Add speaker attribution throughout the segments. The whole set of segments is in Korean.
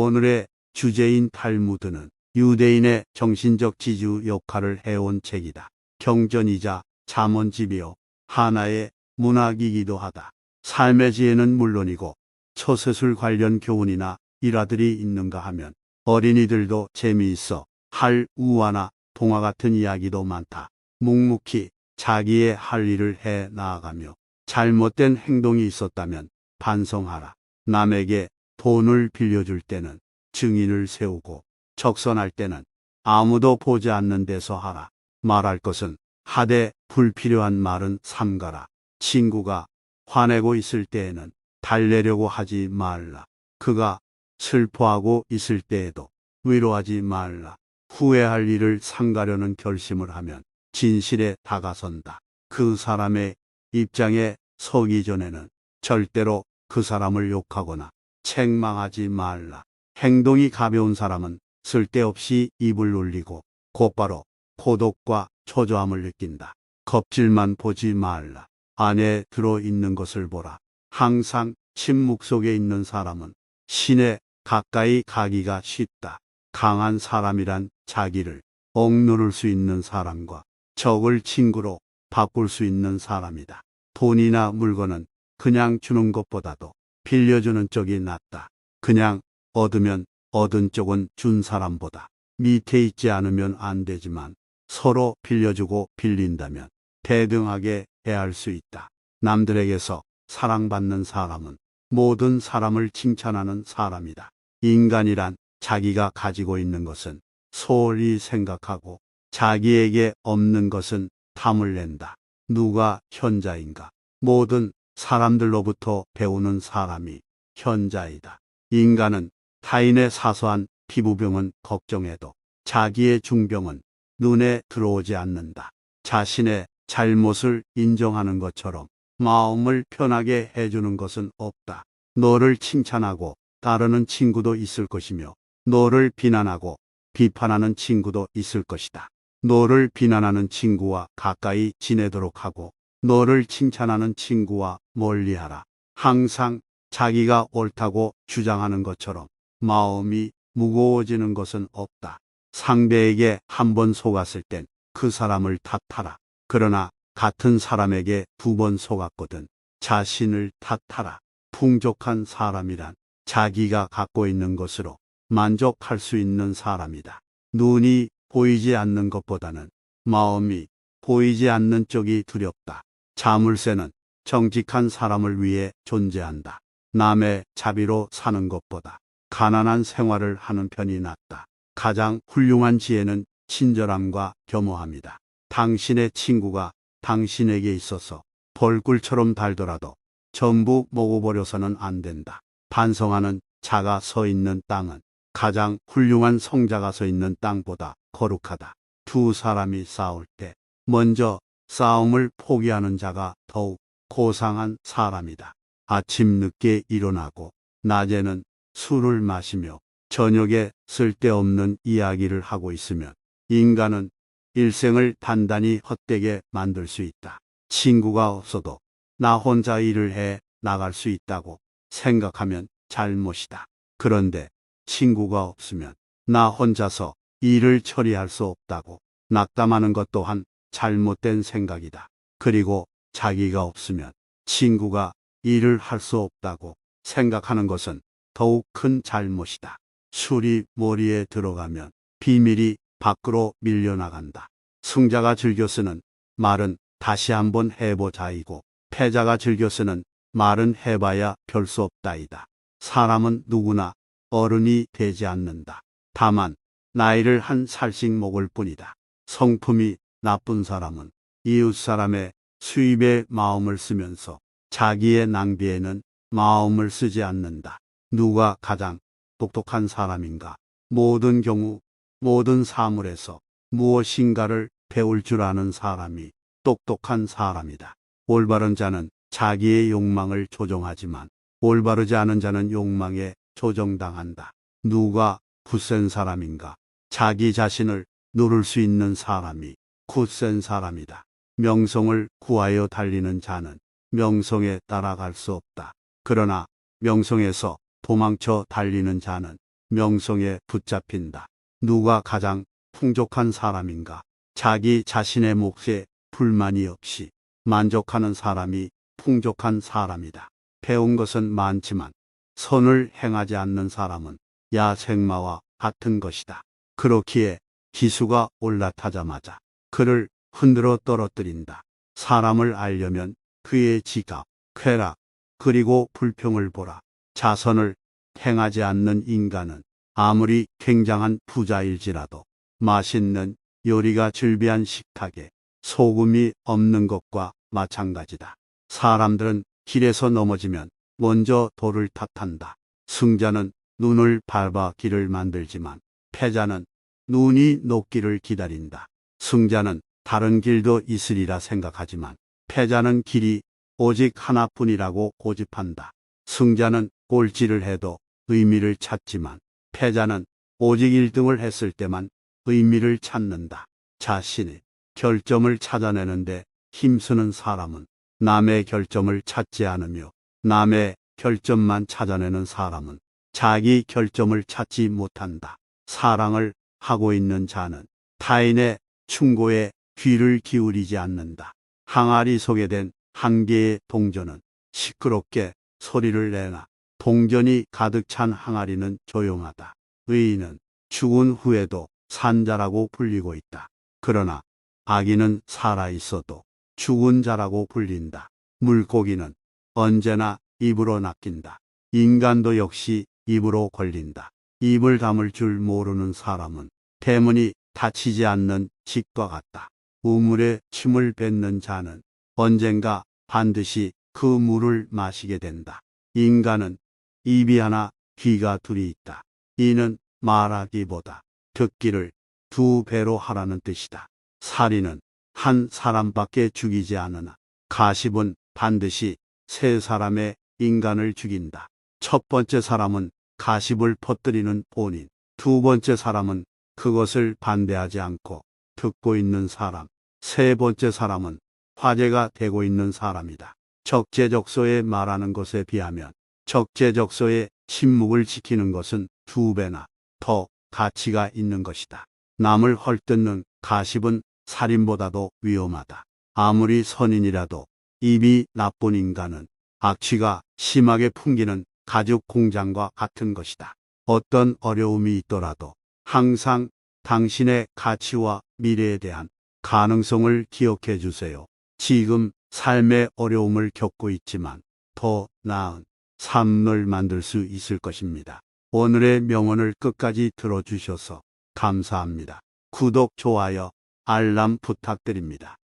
Speaker 1: 오늘의 주제인 탈무드는 유대인의 정신적 지주 역할을 해온 책이다. 경전이자 잠언집이요 하나의 문학이기도 하다. 삶의 지혜는 물론이고 처세술 관련 교훈이나 일화들이 있는가 하면 어린이들도 재미있어 할 우화나 동화 같은 이야기도 많다. 묵묵히 자기의 할 일을 해 나아가며 잘못된 행동이 있었다면 반성하라. 남에게 돈을 빌려줄 때는 증인을 세우고 적선할 때는 아무도 보지 않는 데서 하라. 말할 것은 하되 불필요한 말은 삼가라. 친구가 화내고 있을 때에는 달래려고 하지 말라. 그가 슬퍼하고 있을 때에도 위로하지 말라. 후회할 일을 삼가려는 결심을 하면 진실에 다가선다. 그 사람의 입장에 서기 전에는 절대로 그 사람을 욕하거나 책망하지 말라. 행동이 가벼운 사람은 쓸데없이 입을 울리고 곧바로 고독과 초조함을 느낀다. 겁질만 보지 말라. 안에 들어있는 것을 보라. 항상 침묵 속에 있는 사람은 신에 가까이 가기가 쉽다. 강한 사람이란 자기를 억누를 수 있는 사람과 적을 친구로 바꿀 수 있는 사람이다. 돈이나 물건은 그냥 주는 것보다도 빌려주는 쪽이 낫다. 그냥 얻으면 얻은 쪽은 준 사람보다 밑에 있지 않으면 안 되지만 서로 빌려주고 빌린다면 대등하게 대할 수 있다. 남들에게서 사랑받는 사람은 모든 사람을 칭찬하는 사람이다. 인간이란 자기가 가지고 있는 것은 소홀히 생각하고 자기에게 없는 것은 탐을 낸다. 누가 현자인가? 모든 사람들로부터 배우는 사람이 현자이다. 인간은 타인의 사소한 피부병은 걱정해도 자기의 중병은 눈에 들어오지 않는다. 자신의 잘못을 인정하는 것처럼 마음을 편하게 해주는 것은 없다. 너를 칭찬하고 따르는 친구도 있을 것이며 너를 비난하고 비판하는 친구도 있을 것이다. 너를 비난하는 친구와 가까이 지내도록 하고 너를 칭찬하는 친구와 멀리하라. 항상 자기가 옳다고 주장하는 것처럼 마음이 무거워지는 것은 없다. 상대에게 한 번 속았을 땐 그 사람을 탓하라. 그러나 같은 사람에게 두 번 속았거든 자신을 탓하라. 풍족한 사람이란 자기가 갖고 있는 것으로 만족할 수 있는 사람이다. 눈이 보이지 않는 것보다는 마음이 보이지 않는 쪽이 두렵다. 자물쇠는 정직한 사람을 위해 존재한다. 남의 자비로 사는 것보다 가난한 생활을 하는 편이 낫다. 가장 훌륭한 지혜는 친절함과 겸허함이다. 당신의 친구가 당신에게 있어서 벌꿀처럼 달더라도 전부 먹어버려서는 안 된다. 반성하는 자가 서 있는 땅은 가장 훌륭한 성자가 서 있는 땅보다 거룩하다. 두 사람이 싸울 때 먼저 싸움을 포기하는 자가 더욱 고상한 사람이다. 아침 늦게 일어나고 낮에는 술을 마시며 저녁에 쓸데없는 이야기를 하고 있으면 인간은 일생을 단단히 헛되게 만들 수 있다. 친구가 없어도 나 혼자 일을 해 나갈 수 있다고 생각하면 잘못이다. 그런데 친구가 없으면 나 혼자서 일을 처리할 수 없다고 낙담하는 것 또한 잘못된 생각이다. 그리고 자기가 없으면 친구가 일을 할 수 없다고 생각하는 것은 더욱 큰 잘못이다. 술이 머리에 들어가면 비밀이 밖으로 밀려나간다. 승자가 즐겨 쓰는 말은 다시 한번 해보자이고 패자가 즐겨 쓰는 말은 해봐야 별 수 없다이다. 사람은 누구나 어른이 되지 않는다. 다만 나이를 한 살씩 먹을 뿐이다. 성품이 나쁜 사람은 이웃 사람의 수입에 마음을 쓰면서 자기의 낭비에는 마음을 쓰지 않는다. 누가 가장 똑똑한 사람인가? 모든 경우 모든 사물에서 무엇인가를 배울 줄 아는 사람이 똑똑한 사람이다. 올바른 자는 자기의 욕망을 조종하지만 올바르지 않은 자는 욕망에 조종당한다. 누가 굳센 사람인가? 자기 자신을 누를 수 있는 사람이 굳센 사람이다. 명성을 구하여 달리는 자는 명성에 따라갈 수 없다. 그러나 명성에서 도망쳐 달리는 자는 명성에 붙잡힌다. 누가 가장 풍족한 사람인가? 자기 자신의 몫에 불만이 없이 만족하는 사람이 풍족한 사람이다. 배운 것은 많지만 선을 행하지 않는 사람은 야생마와 같은 것이다. 그렇기에 기수가 올라타자마자 그를 흔들어 떨어뜨린다. 사람을 알려면 그의 지각, 쾌락, 그리고 불평을 보라. 자선을 행하지 않는 인간은 아무리 굉장한 부자일지라도 맛있는 요리가 즐비한 식탁에 소금이 없는 것과 마찬가지다. 사람들은 길에서 넘어지면 먼저 돌을 탓한다. 승자는 눈을 밟아 길을 만들지만 패자는 눈이 녹기를 기다린다. 승자는 다른 길도 있으리라 생각하지만 패자는 길이 오직 하나뿐이라고 고집한다. 승자는 꼴찌를 해도 의미를 찾지만 패자는 오직 1등을 했을 때만 의미를 찾는다. 자신의 결점을 찾아내는데 힘쓰는 사람은 남의 결점을 찾지 않으며 남의 결점만 찾아내는 사람은 자기 결점을 찾지 못한다. 사랑을 하고 있는 자는 타인의 충고에 귀를 기울이지 않는다. 항아리 속에 된 한 개의 동전은 시끄럽게 소리를 내나 동전이 가득 찬 항아리는 조용하다. 의인은 죽은 후에도 산자라고 불리고 있다. 그러나 악인은 살아 있어도 죽은 자라고 불린다. 물고기는 언제나 입으로 낚인다. 인간도 역시 입으로 걸린다. 입을 다물 줄 모르는 사람은 대문이 닫히지 않는 집과 같다. 우물에 침을 뱉는 자는 언젠가 반드시 그 물을 마시게 된다. 인간은 입이 하나 귀가 둘이 있다. 이는 말하기보다 듣기를 2배로 하라는 뜻이다. 살인은 한 사람밖에 죽이지 않으나 가십은 반드시 3사람의 인간을 죽인다. 첫 번째 사람은 가십을 퍼뜨리는 본인, 두 번째 사람은 그것을 반대하지 않고 듣고 있는 사람, 세 번째 사람은 화제가 되고 있는 사람이다. 적재적소에 말하는 것에 비하면 적재적소에 침묵을 지키는 것은 2배나 더 가치가 있는 것이다. 남을 헐뜯는 가십은 살인보다도 위험하다. 아무리 선인이라도 입이 나쁜 인간은 악취가 심하게 풍기는 가죽 공장과 같은 것이다. 어떤 어려움이 있더라도 항상 당신의 가치와 미래에 대한 가능성을 기억해 주세요. 지금 삶의 어려움을 겪고 있지만 더 나은 삶을 만들 수 있을 것입니다. 오늘의 명언을 끝까지 들어주셔서 감사합니다. 구독, 좋아요, 알람 부탁드립니다.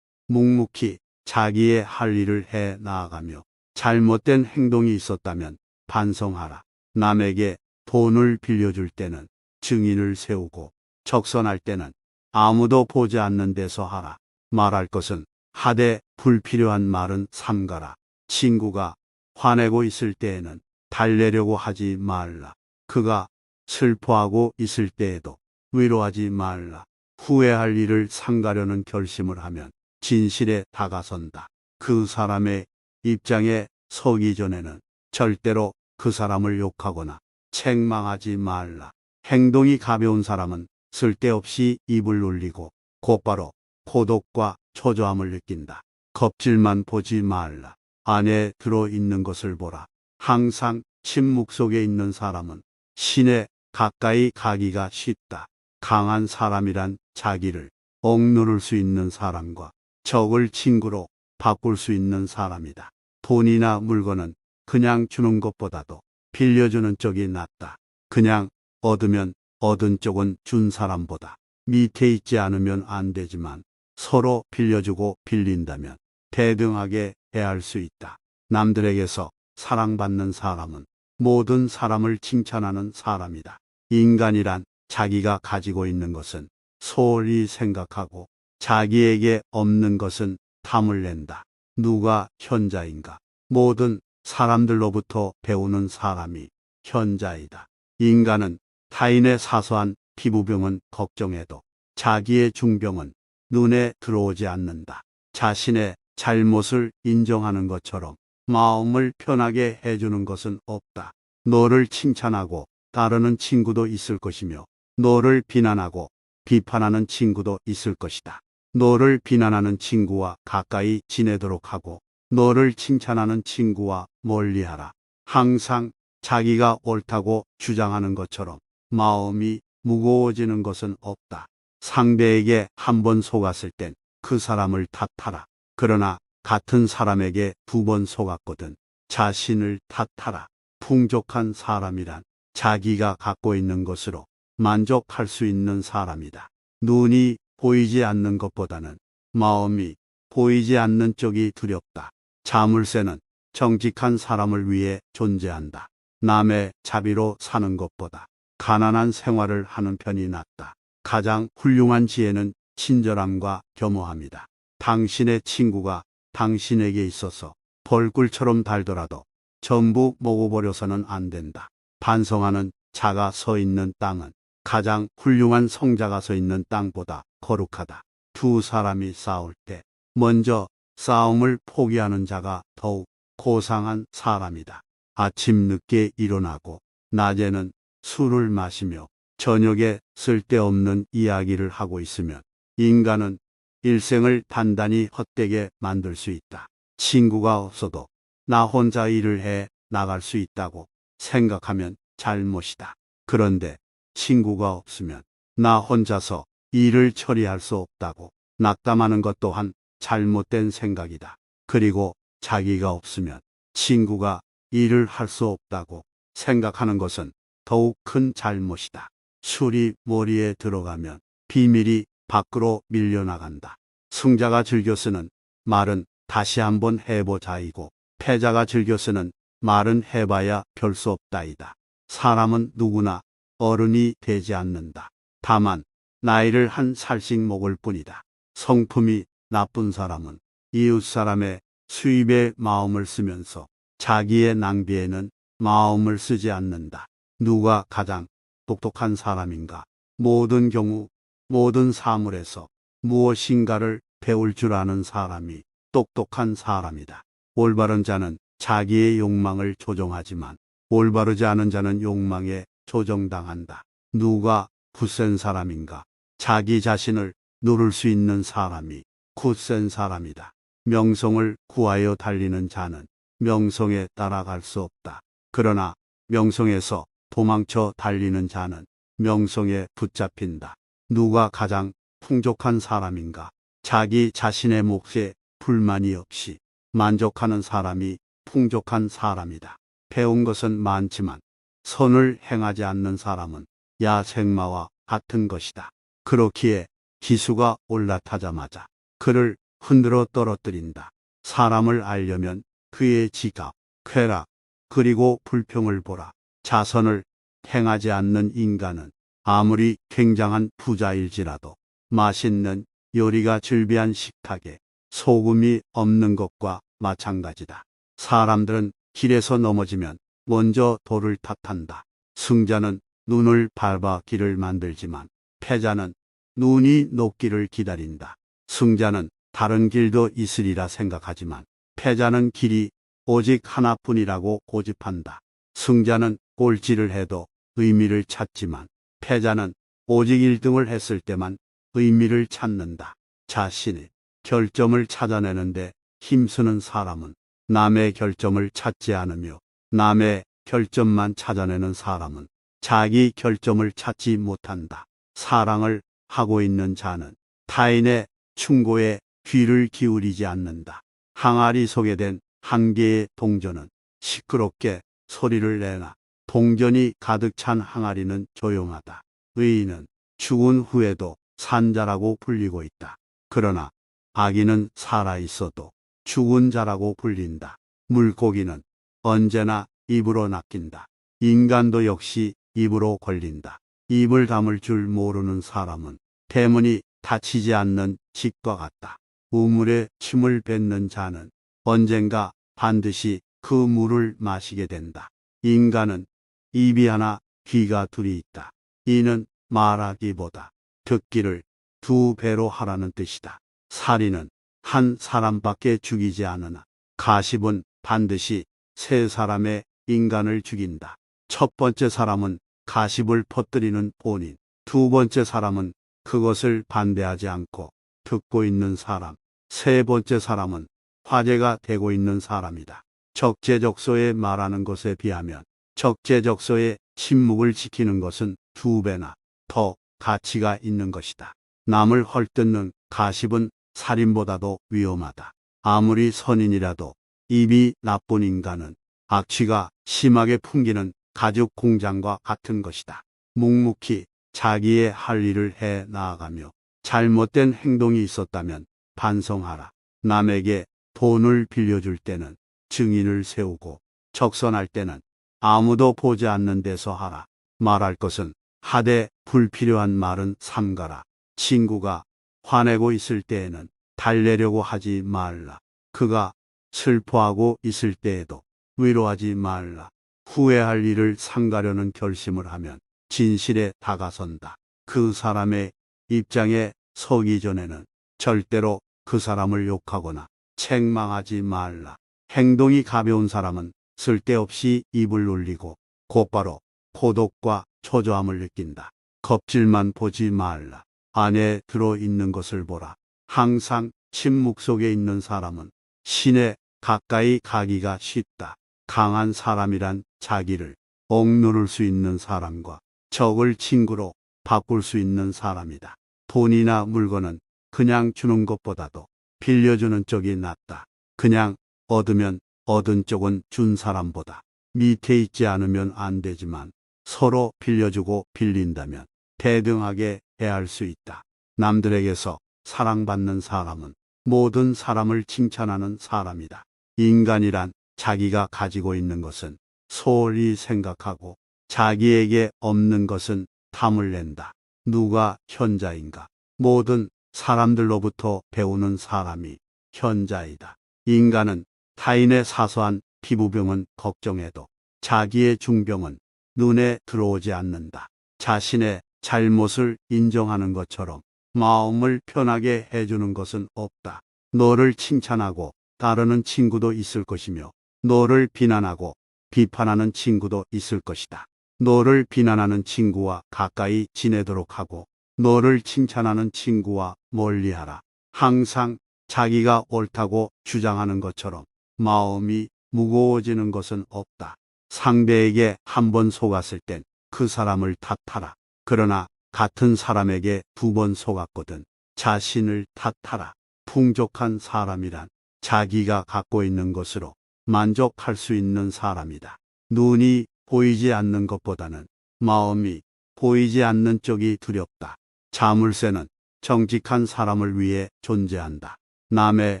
Speaker 1: 묵묵히 자기의 할 일을 해 나아가며 잘못된 행동이 있었다면 반성하라. 남에게 돈을 빌려줄 때는 증인을 세우고 적선할 때는 아무도 보지 않는 데서 하라. 말할 것은 하되 불필요한 말은 삼가라. 친구가 화내고 있을 때에는 달래려고 하지 말라. 그가 슬퍼하고 있을 때에도 위로하지 말라. 후회할 일을 삼가려는 결심을 하면 진실에 다가선다. 그 사람의 입장에 서기 전에는 절대로 그 사람을 욕하거나 책망하지 말라. 행동이 가벼운 사람은 쓸데없이 입을 울리고 곧바로 고독과 초조함을 느낀다. 겁질만 보지 말라. 안에 들어있는 것을 보라. 항상 침묵 속에 있는 사람은 신에 가까이 가기가 쉽다. 강한 사람이란 자기를 억누를 수 있는 사람과 적을 친구로 바꿀 수 있는 사람이다. 돈이나 물건은 그냥 주는 것보다도 빌려주는 쪽이 낫다. 그냥 얻으면 얻은 쪽은 준 사람보다 밑에 있지 않으면 안 되지만 서로 빌려주고 빌린다면 대등하게 대할 수 있다. 남들에게서 사랑받는 사람은 모든 사람을 칭찬하는 사람이다. 인간이란 자기가 가지고 있는 것은 소홀히 생각하고 자기에게 없는 것은 탐을 낸다. 누가 현자인가? 모든 사람들로부터 배우는 사람이 현자이다. 인간은 타인의 사소한 피부병은 걱정해도 자기의 중병은 눈에 들어오지 않는다. 자신의 잘못을 인정하는 것처럼 마음을 편하게 해주는 것은 없다. 너를 칭찬하고 따르는 친구도 있을 것이며 너를 비난하고 비판하는 친구도 있을 것이다. 너를 비난하는 친구와 가까이 지내도록 하고 너를 칭찬하는 친구와 멀리하라. 항상 자기가 옳다고 주장하는 것처럼 마음이 무거워지는 것은 없다. 상대에게 한 번 속았을 땐 그 사람을 탓하라. 그러나 같은 사람에게 2번 속았거든 자신을 탓하라. 풍족한 사람이란 자기가 갖고 있는 것으로 만족할 수 있는 사람이다. 눈이 보이지 않는 것보다는 마음이 보이지 않는 쪽이 두렵다. 자물쇠는 정직한 사람을 위해 존재한다. 남의 자비로 사는 것보다 가난한 생활을 하는 편이 낫다. 가장 훌륭한 지혜는 친절함과 겸허함이다. 당신의 친구가 당신에게 있어서 벌꿀처럼 달더라도 전부 먹어버려서는 안 된다. 반성하는 자가 서 있는 땅은 가장 훌륭한 성자가 서 있는 땅보다 거룩하다. 2 사람이 싸울 때 먼저 싸움을 포기하는 자가 더욱 고상한 사람이다. 아침 늦게 일어나고 낮에는 술을 마시며 저녁에 쓸데없는 이야기를 하고 있으면 인간은 일생을 단단히 헛되게 만들 수 있다. 친구가 없어도 나 혼자 일을 해 나갈 수 있다고 생각하면 잘못이다. 그런데 친구가 없으면 나 혼자서 일을 처리할 수 없다고 낙담하는 것 또한 잘못된 생각이다. 그리고 자기가 없으면 친구가 일을 할 수 없다고 생각하는 것은 더욱 큰 잘못이다. 술이 머리에 들어가면 비밀이 밖으로 밀려나간다. 승자가 즐겨 쓰는 말은 다시 한번 해보자이고 패자가 즐겨 쓰는 말은 해봐야 별 수 없다이다. 사람은 누구나 어른이 되지 않는다. 다만 나이를 한 살씩 먹을 뿐이다. 성품이 나쁜 사람은 이웃 사람의 수입에 마음을 쓰면서 자기의 낭비에는 마음을 쓰지 않는다. 누가 가장 똑똑한 사람인가? 모든 경우 모든 사물에서 무엇인가를 배울 줄 아는 사람이 똑똑한 사람이다. 올바른 자는 자기의 욕망을 조종하지만 올바르지 않은 자는 욕망에 조종당한다. 누가 굳센 사람인가? 자기 자신을 누를 수 있는 사람이 굳센 사람이다. 명성을 구하여 달리는 자는 명성에 따라갈 수 없다. 그러나 명성에서 도망쳐 달리는 자는 명성에 붙잡힌다. 누가 가장 풍족한 사람인가? 자기 자신의 몫에 불만이 없이 만족하는 사람이 풍족한 사람이다. 배운 것은 많지만 선을 행하지 않는 사람은 야생마와 같은 것이다. 그렇기에 기수가 올라타자마자 그를 흔들어 떨어뜨린다. 사람을 알려면 그의 지각, 쾌락, 그리고 불평을 보라. 자선을 행하지 않는 인간은 아무리 굉장한 부자일지라도 맛있는 요리가 즐비한 식탁에 소금이 없는 것과 마찬가지다. 사람들은 길에서 넘어지면 먼저 돌을 탓한다. 승자는 눈을 밟아 길을 만들지만 패자는 눈이 녹기를 기다린다. 승자는 다른 길도 있으리라 생각하지만 패자는 길이 오직 하나뿐이라고 고집한다. 승자는 꼴찌를 해도 의미를 찾지만 패자는 오직 1등을 했을 때만 의미를 찾는다. 자신의 결점을 찾아내는데 힘쓰는 사람은 남의 결점을 찾지 않으며 남의 결점만 찾아내는 사람은 자기 결점을 찾지 못한다. 사랑을 하고 있는 자는 타인의 충고에 귀를 기울이지 않는다. 항아리 속에 된 한 개의 동전은 시끄럽게 소리를 내나 동전이 가득 찬 항아리는 조용하다. 의인은 죽은 후에도 산자라고 불리고 있다. 그러나 악인은 살아 있어도 죽은 자라고 불린다. 물고기는 언제나 입으로 낚인다. 인간도 역시 입으로 걸린다. 입을 다물 줄 모르는 사람은 대문이 닫히지 않는 집과 같다. 우물에 침을 뱉는 자는 언젠가 반드시 그 물을 마시게 된다. 인간은 입이 하나 귀가 둘이 있다. 이는 말하기보다 듣기를 2배로 하라는 뜻이다. 살인은 한 사람밖에 죽이지 않으나 가십은 반드시 세 사람의 인간을 죽인다. 첫 번째 사람은 가십을 퍼뜨리는 본인, 두 번째 사람은 그것을 반대하지 않고 듣고 있는 사람, 세 번째 사람은 화제가 되고 있는 사람이다. 적재적소에 말하는 것에 비하면 적재적소에 침묵을 지키는 것은 두 배나 더 가치가 있는 것이다. 남을 헐뜯는 가십은 살인보다도 위험하다. 아무리 선인이라도 입이 나쁜 인간은 악취가 심하게 풍기는 가죽 공장과 같은 것이다. 묵묵히 자기의 할 일을 해 나아가며 잘못된 행동이 있었다면 반성하라. 남에게 돈을 빌려줄 때는 증인을 세우고 적선할 때는 아무도 보지 않는 데서 하라. 말할 것은 하되 불필요한 말은 삼가라. 친구가 화내고 있을 때에는 달래려고 하지 말라. 그가 슬퍼하고 있을 때에도 위로하지 말라. 후회할 일을 삼가려는 결심을 하면 진실에 다가선다. 그 사람의 입장에 서기 전에는 절대로 그 사람을 욕하거나 책망하지 말라. 행동이 가벼운 사람은 쓸데없이 입을 놀리고 곧바로 고독과 초조함을 느낀다. 겁질만 보지 말라. 안에 들어 있는 것을 보라. 항상 침묵 속에 있는 사람은 신에 가까이 가기가 쉽다. 강한 사람이란 자기를 억누를 수 있는 사람과 적을 친구로 바꿀 수 있는 사람이다. 돈이나 물건은 그냥 주는 것보다도 빌려주는 쪽이 낫다. 그냥 얻으면 얻은 쪽은 준 사람보다 밑에 있지 않으면 안 되지만 서로 빌려주고 빌린다면 대등하게 대할 수 있다. 남들에게서 사랑받는 사람은 모든 사람을 칭찬하는 사람이다. 인간이란 자기가 가지고 있는 것은 소홀히 생각하고 자기에게 없는 것은 탐을 낸다. 누가 현자인가? 모든 사람들로부터 배우는 사람이 현자이다. 인간은 타인의 사소한 피부병은 걱정해도 자기의 중병은 눈에 들어오지 않는다. 자신의 잘못을 인정하는 것처럼 마음을 편하게 해주는 것은 없다. 너를 칭찬하고 따르는 친구도 있을 것이며 너를 비난하고 비판하는 친구도 있을 것이다. 너를 비난하는 친구와 가까이 지내도록 하고 너를 칭찬하는 친구와 멀리하라. 항상 자기가 옳다고 주장하는 것처럼 마음이 무거워지는 것은 없다. 상대에게 한 번 속았을 땐 그 사람을 탓하라. 그러나 같은 사람에게 두 번 속았거든 자신을 탓하라. 풍족한 사람이란 자기가 갖고 있는 것으로 만족할 수 있는 사람이다. 눈이 보이지 않는 것보다는 마음이 보이지 않는 쪽이 두렵다. 자물쇠는 정직한 사람을 위해 존재한다. 남의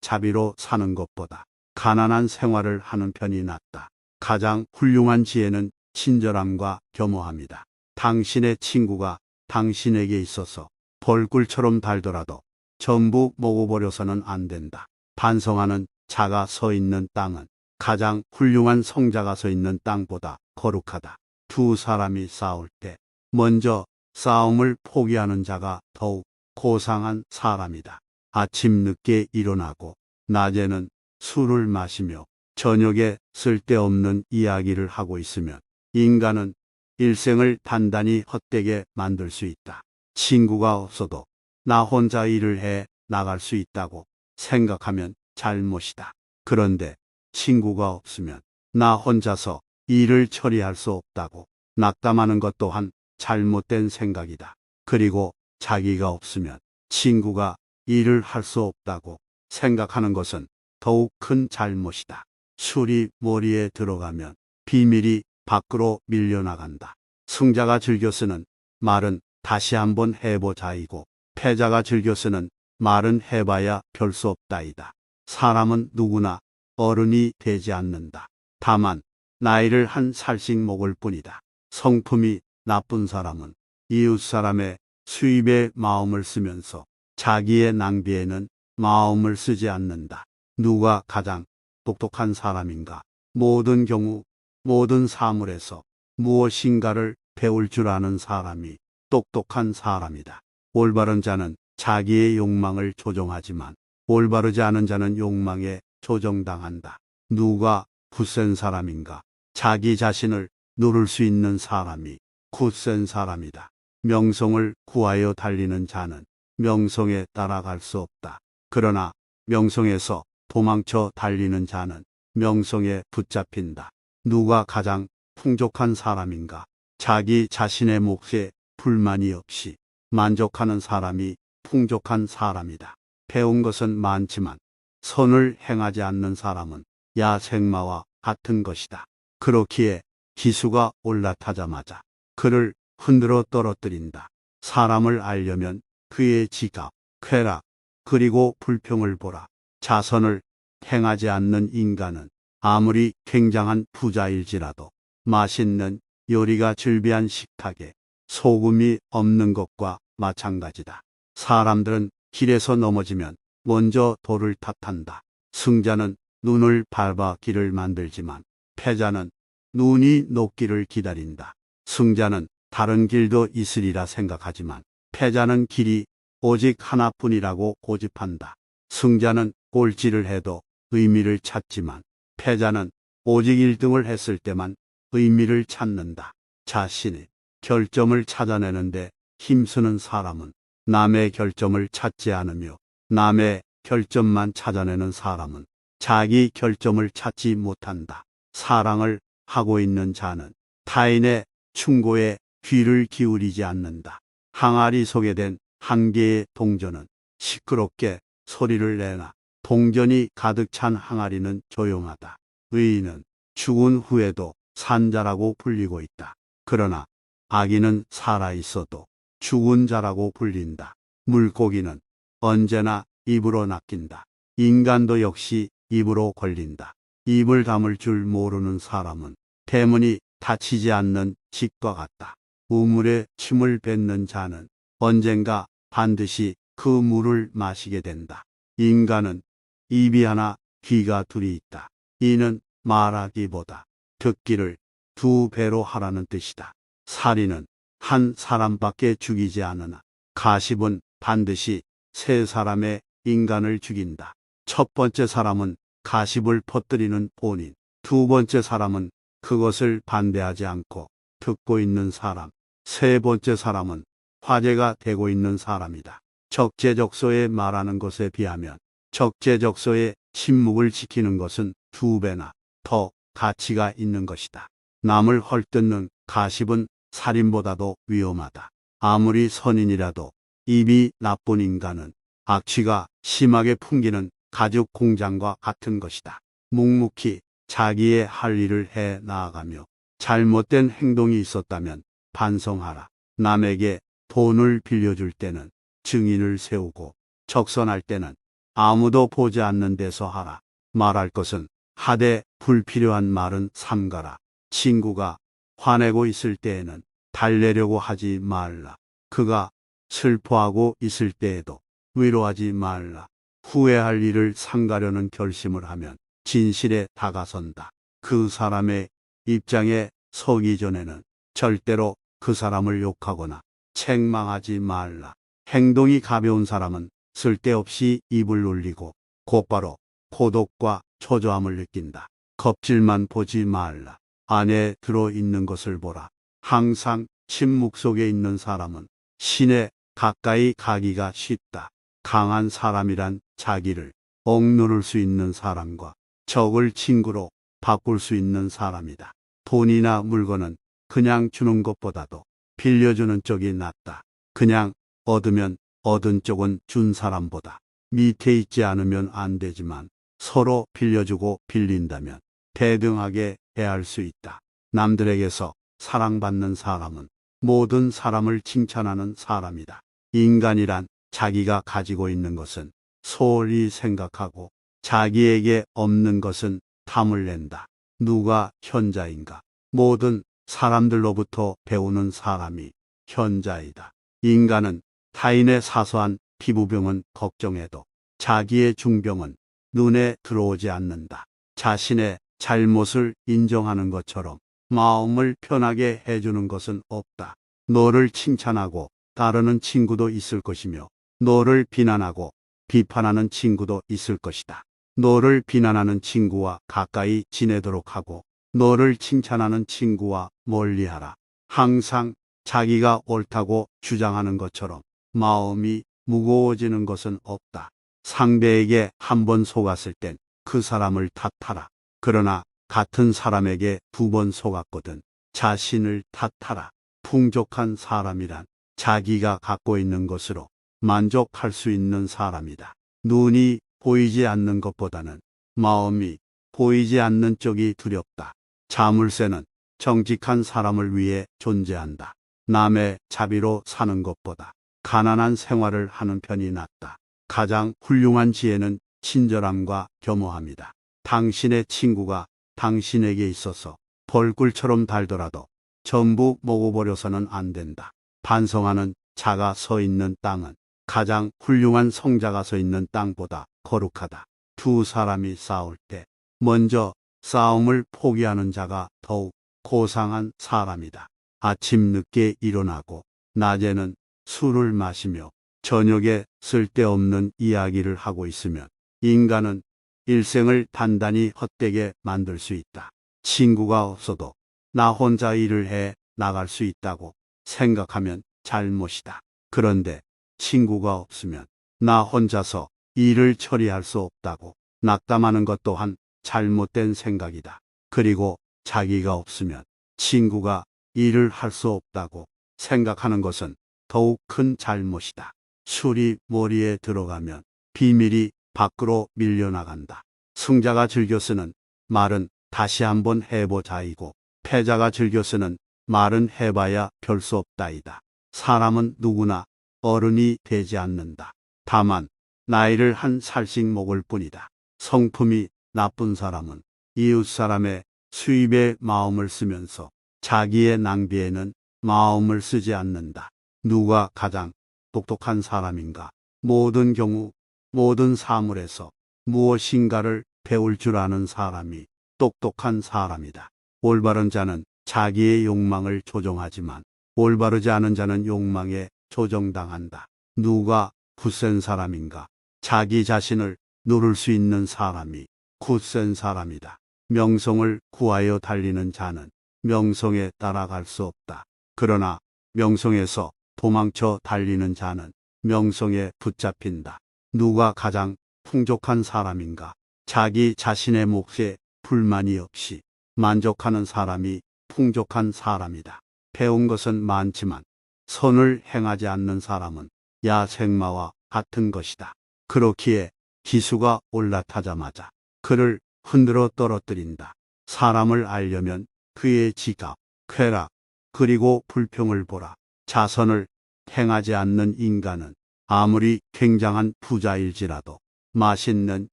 Speaker 1: 자비로 사는 것보다 가난한 생활을 하는 편이 낫다. 가장 훌륭한 지혜는 친절함과 겸허함이다. 당신의 친구가 당신에게 있어서 벌꿀처럼 달더라도 전부 먹어버려서는 안 된다. 반성하는 자가 서 있는 땅은 가장 훌륭한 성자가 서 있는 땅보다 거룩하다. 두 사람이 싸울 때 먼저 싸움을 포기하는 자가 더욱 고상한 사람이다. 아침 늦게 일어나고 낮에는 술을 마시며 저녁에 쓸데없는 이야기를 하고 있으면 인간은 일생을 단단히 헛되게 만들 수 있다. 친구가 없어도 나 혼자 일을 해 나갈 수 있다고 생각하면 잘못이다. 그런데 친구가 없으면 나 혼자서 일을 처리할 수 없다고 낙담하는 것 또한 잘못된 생각이다. 그리고 자기가 없으면 친구가 일을 할 수 없다고 생각하는 것은 더욱 큰 잘못이다. 술이 머리에 들어가면 비밀이 밖으로 밀려나간다. 승자가 즐겨 쓰는 말은 다시 한번 해보자이고 패자가 즐겨 쓰는 말은 해봐야 별 수 없다이다. 사람은 누구나 어른이 되지 않는다. 다만 나이를 한 살씩 먹을 뿐이다. 성품이 나쁜 사람은 이웃 사람의 수입에 마음을 쓰면서 자기의 낭비에는 마음을 쓰지 않는다. 누가 가장 똑똑한 사람인가? 모든 경우 모든 사물에서 무엇인가를 배울 줄 아는 사람이 똑똑한 사람이다. 올바른 자는 자기의 욕망을 조종하지만 올바르지 않은 자는 욕망에 조정당한다. 누가 굳센 사람인가? 자기 자신을 누를 수 있는 사람이 굳센 사람이다. 명성을 구하여 달리는 자는 명성에 따라갈 수 없다. 그러나 명성에서 도망쳐 달리는 자는 명성에 붙잡힌다. 누가 가장 풍족한 사람인가? 자기 자신의 몫에 불만이 없이 만족하는 사람이 풍족한 사람이다. 배운 것은 많지만 선을 행하지 않는 사람은 야생마와 같은 것이다. 그렇기에 기수가 올라타자마자 그를 흔들어 떨어뜨린다. 사람을 알려면 그의 지각, 쾌락, 그리고 불평을 보라. 자선을 행하지 않는 인간은 아무리 굉장한 부자일지라도 맛있는 요리가 즐비한 식탁에 소금이 없는 것과 마찬가지다. 사람들은 길에서 넘어지면 먼저 돌을 탓한다. 승자는 눈을 밟아 길을 만들지만 패자는 눈이 녹기를 기다린다. 승자는 다른 길도 있으리라 생각하지만 패자는 길이 오직 하나뿐이라고 고집한다. 승자는 꼴찌를 해도 의미를 찾지만 패자는 오직 1등을 했을 때만 의미를 찾는다. 자신의 결점을 찾아내는데 힘쓰는 사람은 남의 결점을 찾지 않으며 남의 결점만 찾아내는 사람은 자기 결점을 찾지 못한다. 사랑을 하고 있는 자는 타인의 충고에 귀를 기울이지 않는다. 항아리 속에 된 한 개의 동전은 시끄럽게 소리를 내나 동전이 가득 찬 항아리는 조용하다. 의인은 죽은 후에도 산자라고 불리고 있다. 그러나 악인은 살아 있어도 죽은 자라고 불린다. 물고기는 언제나 입으로 낚인다. 인간도 역시 입으로 걸린다. 입을 다물 줄 모르는 사람은 대문이 닫히지 않는 집과 같다. 우물에 침을 뱉는 자는 언젠가 반드시 그 물을 마시게 된다. 인간은 입이 하나 귀가 둘이 있다. 이는 말하기보다 듣기를 2배로 하라는 뜻이다. 살인은 한 사람밖에 죽이지 않으나 가십은 반드시 3사람의 인간을 죽인다. 첫 번째 사람은 가십을 퍼뜨리는 본인, 2번째 사람은 그것을 반대하지 않고 듣고 있는 사람, 3번째 사람은 화제가 되고 있는 사람이다. 적재적소에 말하는 것에 비하면 적재적소에 침묵을 지키는 것은 2배나 더 가치가 있는 것이다. 남을 헐뜯는 가십은 살인보다도 위험하다. 아무리 선인이라도 입이 나쁜 인간은 악취가 심하게 풍기는 가죽 공장과 같은 것이다. 묵묵히 자기의 할 일을 해 나아가며 잘못된 행동이 있었다면 반성하라. 남에게 돈을 빌려줄 때는 증인을 세우고 적선할 때는 아무도 보지 않는 데서 하라. 말할 것은 하되 불필요한 말은 삼가라. 친구가 화내고 있을 때에는 달래려고 하지 말라. 그가 슬퍼하고 있을 때에도 위로하지 말라. 후회할 일을 삼가려는 결심을 하면 진실에 다가선다. 그 사람의 입장에 서기 전에는 절대로 그 사람을 욕하거나 책망하지 말라. 행동이 가벼운 사람은 쓸데없이 입을 놀리고 곧바로 고독과 초조함을 느낀다. 겁질만 보지 말라. 안에 들어 있는 것을 보라. 항상 침묵 속에 있는 사람은 신에 가까이 가기가 쉽다. 강한 사람이란 자기를 억누를 수 있는 사람과 적을 친구로 바꿀 수 있는 사람이다. 돈이나 물건은 그냥 주는 것보다도 빌려주는 쪽이 낫다. 그냥 얻으면 얻은 쪽은 준 사람보다 밑에 있지 않으면 안 되지만 서로 빌려주고 빌린다면 대등하게 대할 수 있다. 남들에게서 사랑받는 사람은 모든 사람을 칭찬하는 사람이다. 인간이란 자기가 가지고 있는 것은 소홀히 생각하고 자기에게 없는 것은 탐을 낸다. 누가 현자인가? 모든 사람들로부터 배우는 사람이 현자이다. 인간은 타인의 사소한 피부병은 걱정해도 자기의 중병은 눈에 들어오지 않는다. 자신의 잘못을 인정하는 것처럼 마음을 편하게 해주는 것은 없다. 너를 칭찬하고 따르는 친구도 있을 것이며 너를 비난하고 비판하는 친구도 있을 것이다. 너를 비난하는 친구와 가까이 지내도록 하고 너를 칭찬하는 친구와 멀리하라. 항상 자기가 옳다고 주장하는 것처럼 마음이 무거워지는 것은 없다. 상대에게 한 번 속았을 땐 그 사람을 탓하라. 그러나 같은 사람에게 2번 속았거든 자신을 탓하라. 풍족한 사람이란 자기가 갖고 있는 것으로 만족할 수 있는 사람이다. 눈이 보이지 않는 것보다는 마음이 보이지 않는 쪽이 두렵다. 자물쇠는 정직한 사람을 위해 존재한다. 남의 자비로 사는 것보다 가난한 생활을 하는 편이 낫다. 가장 훌륭한 지혜는 친절함과 겸허함이다. 당신의 친구가 당신에게 있어서 벌꿀처럼 달더라도 전부 먹어버려서는 안 된다. 반성하는 자가 서 있는 땅은 가장 훌륭한 성자가 서 있는 땅보다 거룩하다. 2 사람이 싸울 때 먼저 싸움을 포기하는 자가 더욱 고상한 사람이다. 아침 늦게 일어나고 낮에는 술을 마시며 저녁에 쓸데없는 이야기를 하고 있으면 인간은 일생을 단단히 헛되게 만들 수 있다. 친구가 없어도 나 혼자 일을 해 나갈 수 있다고 생각하면 잘못이다. 그런데 친구가 없으면 나 혼자서 일을 처리할 수 없다고 낙담하는 것 또한 잘못된 생각이다. 그리고 자기가 없으면 친구가 일을 할 수 없다고 생각하는 것은 더욱 큰 잘못이다. 술이 머리에 들어가면 비밀이 밖으로 밀려나간다. 승자가 즐겨 쓰는 말은 다시 한번 해보자이고 패자가 즐겨 쓰는 말은 해봐야 별 수 없다이다. 사람은 누구나 어른이 되지 않는다. 다만 나이를 한 살씩 먹을 뿐이다. 성품이 나쁜 사람은 이웃 사람의 수입에 마음을 쓰면서 자기의 낭비에는 마음을 쓰지 않는다. 누가 가장 똑똑한 사람인가? 모든 경우 모든 사물에서 무엇인가를 배울 줄 아는 사람이 똑똑한 사람이다. 올바른 자는 자기의 욕망을 조정하지만 올바르지 않은 자는 욕망에 조정당한다. 누가 굳센 사람인가? 자기 자신을 누를 수 있는 사람이 굳센 사람이다. 명성을 구하여 달리는 자는 명성에 따라갈 수 없다. 그러나 명성에서 도망쳐 달리는 자는 명성에 붙잡힌다. 누가 가장 풍족한 사람인가? 자기 자신의 몫에 불만이 없이 만족하는 사람이 풍족한 사람이다. 배운 것은 많지만 선을 행하지 않는 사람은 야생마와 같은 것이다. 그렇기에 기수가 올라타자마자 그를 흔들어 떨어뜨린다. 사람을 알려면 그의 지각, 쾌락, 그리고 불평을 보라. 자선을 행하지 않는 인간은 아무리 굉장한 부자일지라도 맛있는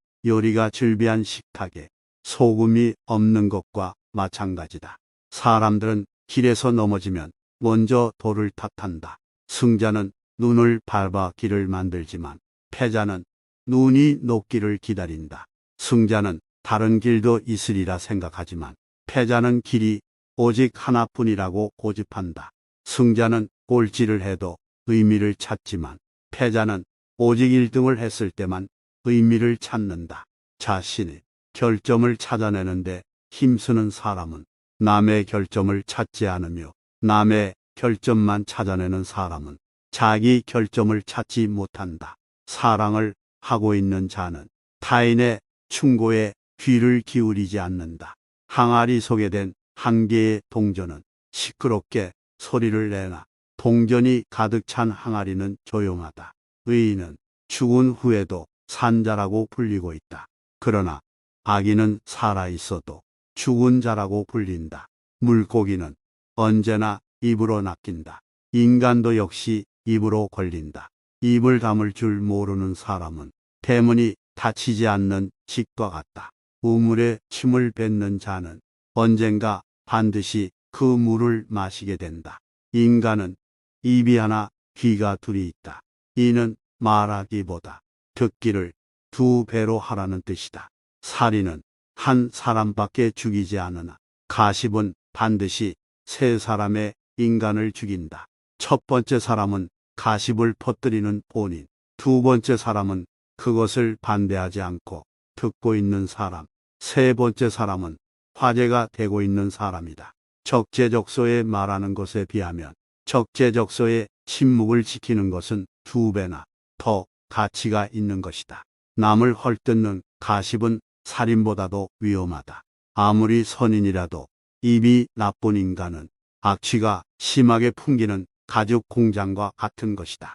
Speaker 1: 요리가 즐비한 식탁에 소금이 없는 것과 마찬가지다. 사람들은 길에서 넘어지면 먼저 돌을 탓한다. 승자는 눈을 밟아 길을 만들지만 패자는 눈이 녹기를 기다린다. 승자는 다른 길도 있으리라 생각하지만 패자는 길이 오직 하나뿐이라고 고집한다. 승자는 꼴찌를 해도 의미를 찾지만 패자는 오직 1등을 했을 때만 의미를 찾는다. 자신의 결점을 찾아내는데 힘쓰는 사람은 남의 결점을 찾지 않으며 남의 결점만 찾아내는 사람은 자기 결점을 찾지 못한다. 사랑을 하고 있는 자는 타인의 충고에 귀를 기울이지 않는다. 항아리 속에 된 한 개의 동전은 시끄럽게 소리를 내나 동전이 가득 찬 항아리는 조용하다. 의인은 죽은 후에도 산자라고 불리고 있다. 그러나 악인은 살아있어도 죽은 자라고 불린다. 물고기는 언제나 입으로 낚인다. 인간도 역시 입으로 걸린다. 입을 다물 줄 모르는 사람은 대문이 닫히지 않는 집과 같다. 우물에 침을 뱉는 자는 언젠가 반드시 그 물을 마시게 된다. 인간은 입이 하나 귀가 둘이 있다. 이는 말하기보다 듣기를 2배로 하라는 뜻이다. 살인은 한 사람밖에 죽이지 않으나 가십은 반드시 3사람의 인간을 죽인다. 첫 번째 사람은 가십을 퍼뜨리는 본인, 2번째 사람은 그것을 반대하지 않고 듣고 있는 사람. 세 번째 사람은 화제가 되고 있는 사람이다. 적재적소에 말하는 것에 비하면 적재적소에 침묵을 지키는 것은 2배나 더 가치가 있는 것이다. 남을 헐뜯는 가십은 살인보다도 위험하다. 아무리 선인이라도 입이 나쁜 인간은 악취가 심하게 풍기는 가죽 공장과 같은 것이다.